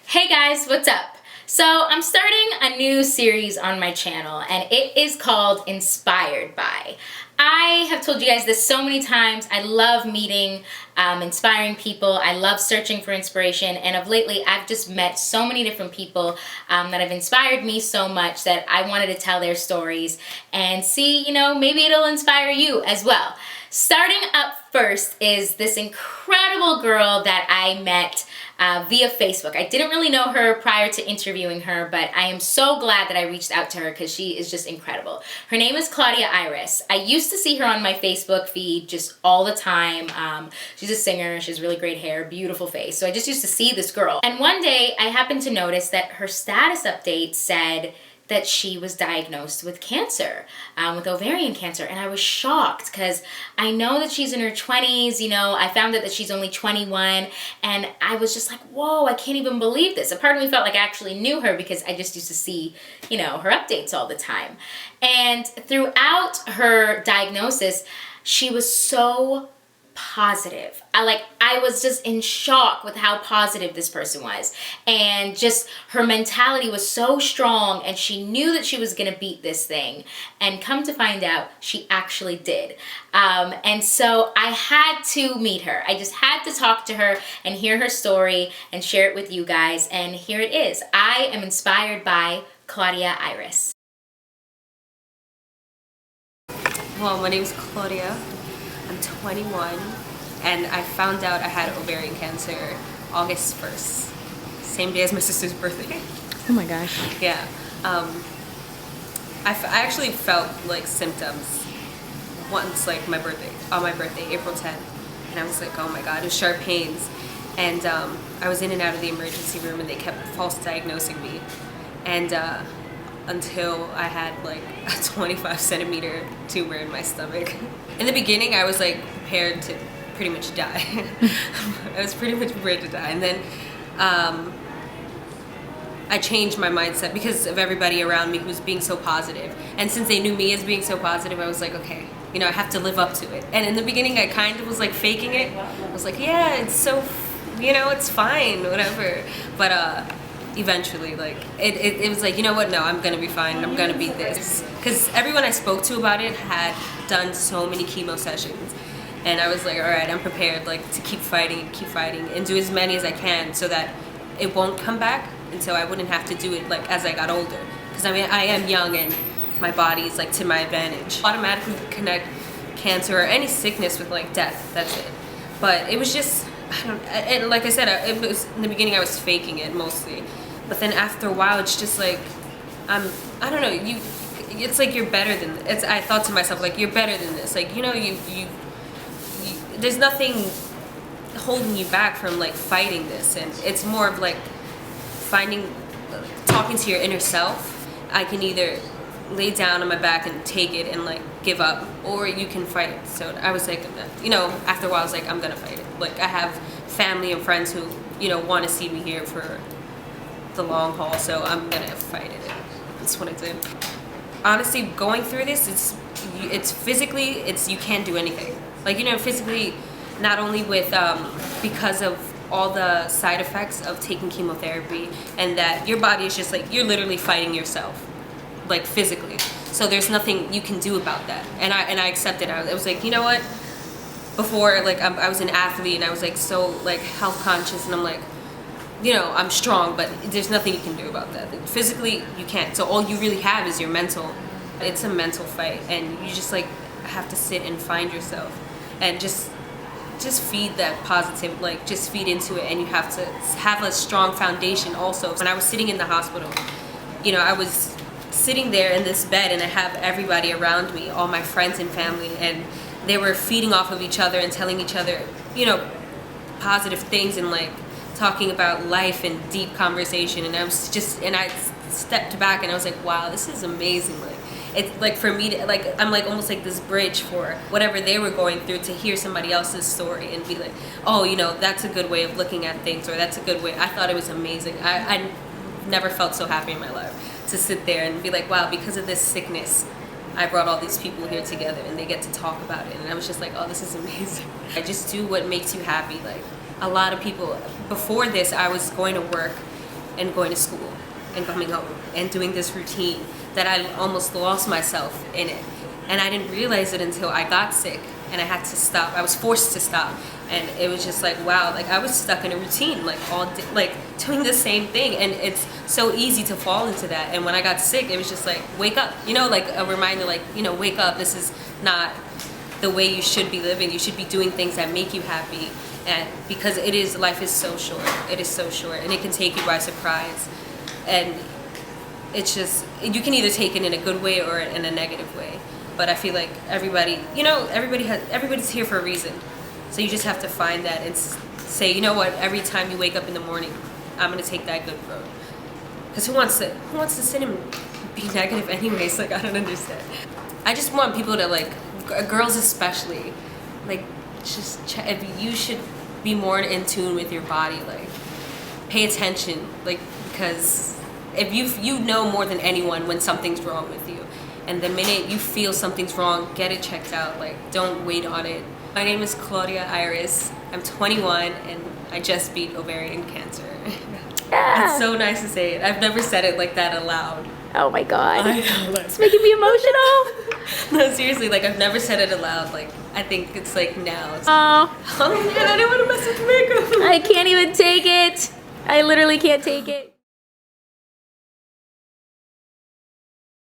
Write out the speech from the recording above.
Hey guys, what's up? So I'm starting a new series on my channel and it is called Inspired By. I have told you guys this so many times. I love meeting inspiring people. I love searching for inspiration, and of lately I've just met so many different people that have inspired me so much that I wanted to tell their stories and see, maybe it'll inspire you as well. Starting up first is this incredible girl that I met via Facebook. I didn't really know her prior to interviewing her, but I am so glad that I reached out to her because she is just incredible. Her name is Claudia. I used to see her on my Facebook feed just all the time. She's a singer, she has really great hair, beautiful face. So I just used to see this girl. And one day I happened to notice that her status update said that she was diagnosed with cancer, with ovarian cancer. And I was shocked because I know that she's in her 20s, I found out that she's only 21, and I was just like, whoa, I can't even believe this. A part of me felt like I actually knew her because I just used to see, her updates all the time. And throughout her diagnosis, she was so positive. I was just in shock with how positive this person was, and just her mentality was so strong, and she knew that she was gonna beat this thing, and come to find out she actually did. And so I had to meet her. I just had to talk to her and hear her story and share it with you guys, and here it is. I am inspired by Claudia Iris. Well, my name is Claudia. I'm 21, and I found out I had ovarian cancer August 1st, same day as my sister's birthday. Oh my gosh. Yeah. I actually felt like symptoms once, like on my birthday, April 10th, and I was like, oh my god, it was sharp pains, and I was in and out of the emergency room, and they kept false diagnosing me, and until I had like a 25 centimeter tumor in my stomach. In the beginning, I was like prepared to pretty much die. I was pretty much prepared to die. And then I changed my mindset because of everybody around me who was being so positive. And since they knew me as being so positive, I was like, okay, I have to live up to it. And in the beginning, I kind of was like faking it. I was like, yeah, it's so, it's fine, whatever. But eventually, like, it was like, you know what, no, I'm gonna be fine, I'm gonna beat this. Because everyone I spoke to about it had done so many chemo sessions, and I was like, all right, I'm prepared, like, to keep fighting and do as many as I can so that it won't come back, and so I wouldn't have to do it, like, as I got older. Because I am young, and my body's, like, to my advantage. Automatically connect cancer or any sickness with, like, death, that's it. But it was just, and like I said, it was, in the beginning I was faking it mostly. But then after a while, it's just like, I don't know, it's like you're better than this. I thought to myself, like, you're better than this. Like, there's nothing holding you back from, like, fighting this. And it's more of, like, talking to your inner self. I can either lay down on my back and take it and, like, give up, or you can fight. So I was like, after a while, I was like, I'm gonna fight it. Like, I have family and friends who, want to see me here for the long haul, so I'm gonna fight it. That's what I did. Honestly, going through this, it's physically, you can't do anything. Like, physically, not only with because of all the side effects of taking chemotherapy, and that your body is just like, you're literally fighting yourself, like, physically. So there's nothing you can do about that. And I accepted it. I was like, you know what? Before, like, I was an athlete, and I was like so, like, health conscious, and I'm like, I'm strong, but there's nothing you can do about that. Physically, you can't. So all you really have is your mental. It's a mental fight, and you just, like, have to sit and find yourself, and just feed that positive, like, just feed into it, and you have to have a strong foundation also. When I was sitting in the hospital, I was sitting there in this bed, and I have everybody around me, all my friends and family, and they were feeding off of each other and telling each other, positive things, and, like, talking about life and deep conversation. And I stepped back, and I was like, wow, this is amazing. Like, it's like, for me to, like, I'm like almost like this bridge for whatever they were going through, to hear somebody else's story and be like, oh, that's a good way of looking at things, or that's a good way. I thought it was amazing. I never felt so happy in my life to sit there and be like, wow, because of this sickness, I brought all these people here together, and they get to talk about it. And I was just like, oh, this is amazing. I just do what makes you happy. Like, a lot of people, before this, I was going to work and going to school and coming home and doing this routine that I almost lost myself in it. And I didn't realize it until I got sick and I had to stop. I was forced to stop. And it was just like, wow, like I was stuck in a routine, like all day, like doing the same thing. And it's so easy to fall into that. And when I got sick, it was just like, wake up, you know, like a reminder, like, you know, wake up. This is not the way you should be living. You should be doing things that make you happy. And because life is so short. It is so short and it can take you by surprise. And it's just, you can either take it in a good way or in a negative way. But I feel like everybody, you know, everybody's here for a reason. So you just have to find that and say, you know what, every time you wake up in the morning, I'm going to take that good road. Because who wants to sit and be negative anyways? Like, I don't understand. I just want people to, like, girls especially, like, just if you should be more in tune with your body, like, pay attention, like, because if you know more than anyone when something's wrong with you. And the minute you feel something's wrong, get it checked out. Like, don't wait on it. My name is Claudia Iris. I'm 21 and I just beat ovarian cancer. Yeah. It's so nice to say it. I've never said it like that aloud. Oh my God. I know, like, It's making me emotional. no, seriously, like I've never said it aloud. Like I think it's like now. It's Oh, oh man, I didn't want to mess with makeup. I can't even take it. I literally can't take it.